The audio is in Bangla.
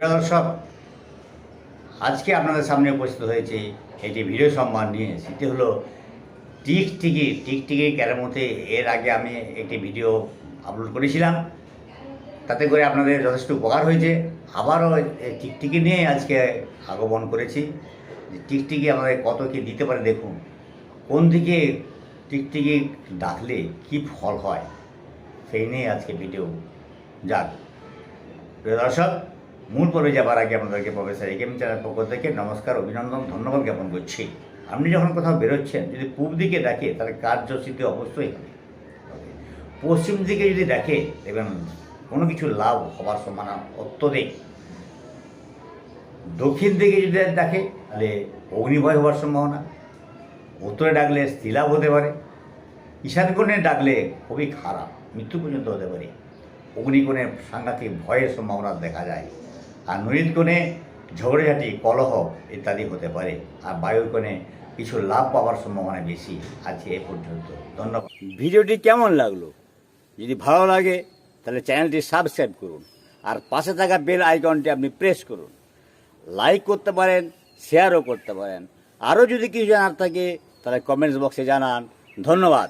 দর্শক, আজকে আপনাদের সামনে উপস্থিত হয়েছে একটি ভিডিও সম্মান নিয়ে। সেটি হলো টিকটিকি ক্যারামতে। এর আগে আমি একটি ভিডিও আপলোড করেছিলাম, তাতে করে আপনাদের যথেষ্ট উপকার হয়েছে। আবারও এই টিকটিকি নিয়ে আজকে আগমন করেছি। যে টিকটিকি আমাদের কত কী দিতে পারে দেখুন। কোন দিকে টিকটিকি ডাকলে কী ফল হয় সেই নিয়ে আজকে ভিডিও। যাক প্রিয় দর্শক, মূল পর্বে যাবার আগে আপনাদেরকে প্রফেসর একেএম চ্যানেল পক্ষ থেকে নমস্কার, অভিনন্দন, ধন্যবাদ জ্ঞাপন করছি। আপনি যখন কোথাও বেরোচ্ছেন, যদি পূব দিকে ডাকে তাহলে কার্যসিদ্ধি অবশ্যই হবে। পশ্চিম দিকে যদি ডাকে দেখবেন কোনো কিছু লাভ হওয়ার সম্ভাবনা অত্যধিক। দক্ষিণ দিকে যদি ডাকে তাহলে অগ্নিভয় হওয়ার সম্ভাবনা। উত্তরে ডাকলে স্থিলাভ হতে পারে। ঈশান কোণে ডাকলে খুবই খারাপ, মৃত্যু পর্যন্ত হতে পারে। অগ্নিকোণে সাংঘাতিক ভয়ের সম্ভাবনা দেখা যায়। আর নৈত কোণে ঝগড়াঝাটি, কলহ ইত্যাদি হতে পারে। আর বায়ুর কোণে কিছু লাভ পাওয়ার সম্ভাবনা বেশি আছে। এ পর্যন্ত ধন্যবাদ। ভিডিওটি কেমন লাগলো? যদি ভালো লাগে তাহলে চ্যানেলটি সাবস্ক্রাইব করুন, আর পাশে থাকা বেল আইকনটি আপনি প্রেস করুন। লাইক করতে পারেন, শেয়ারও করতে পারেন। আরও যদি কিছু জানার থাকে তাহলে কমেন্টস বক্সে জানান। ধন্যবাদ।